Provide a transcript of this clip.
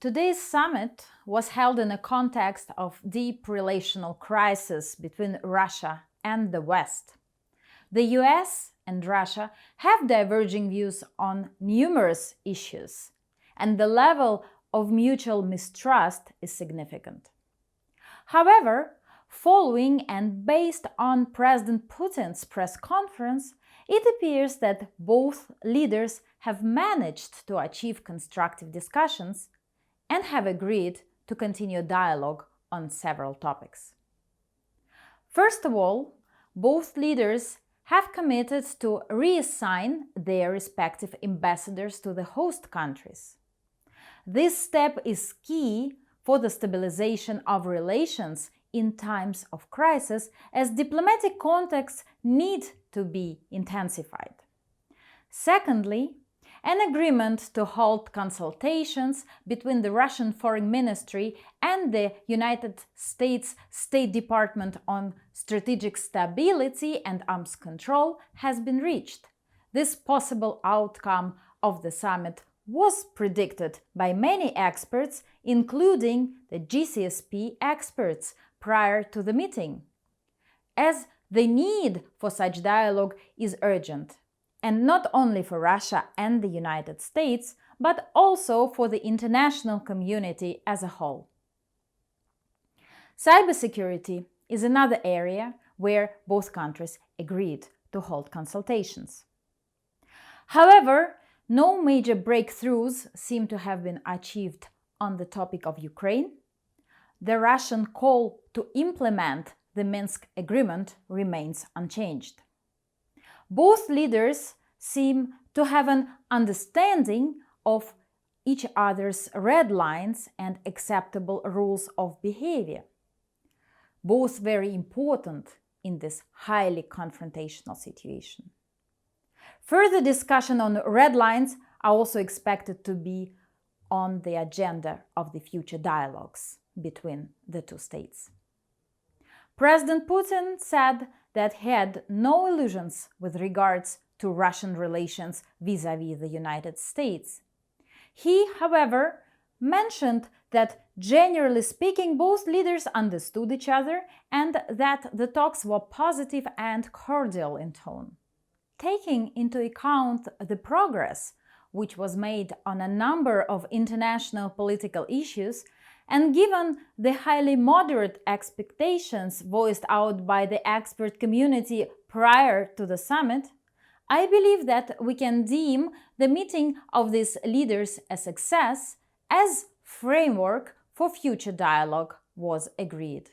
Today's summit was held in a context of deep relational crisis between Russia and the West. The US and Russia have diverging views on numerous issues, and the level of mutual mistrust is significant. However, following and based on President Putin's press conference, it appears that both leaders have managed to achieve constructive discussions and have agreed to continue dialogue on several topics. First of all, both leaders have committed to reassign their respective ambassadors to the host countries. This step is key for the stabilization of relations in times of crisis, as diplomatic contacts need to be intensified. Secondly, an agreement to hold consultations between the Russian Foreign Ministry and the United States State Department on strategic stability and arms control has been reached. This possible outcome of the summit was predicted by many experts, including the GCSP experts, prior to the meeting, as the need for such dialogue is urgent, and not only for Russia and the United States, but also for the international community as a whole. Cybersecurity is another area where both countries agreed to hold consultations. However, no major breakthroughs seem to have been achieved on the topic of Ukraine. The Russian call to implement the Minsk agreement remains unchanged. Both leaders seem to have an understanding of each other's red lines and acceptable rules of behavior, both very important in this highly confrontational situation. Further discussion on red lines are also expected to be on the agenda of the future dialogues between the two states. President Putin said that he had no illusions with regards to Russian relations vis-à-vis the United States. He, however, mentioned that, generally speaking, both leaders understood each other and that the talks were positive and cordial in tone. Taking into account the progress which was made on a number of international political issues, and given the highly moderate expectations voiced out by the expert community prior to the summit, I believe that we can deem the meeting of these leaders a success, as framework for future dialogue was agreed.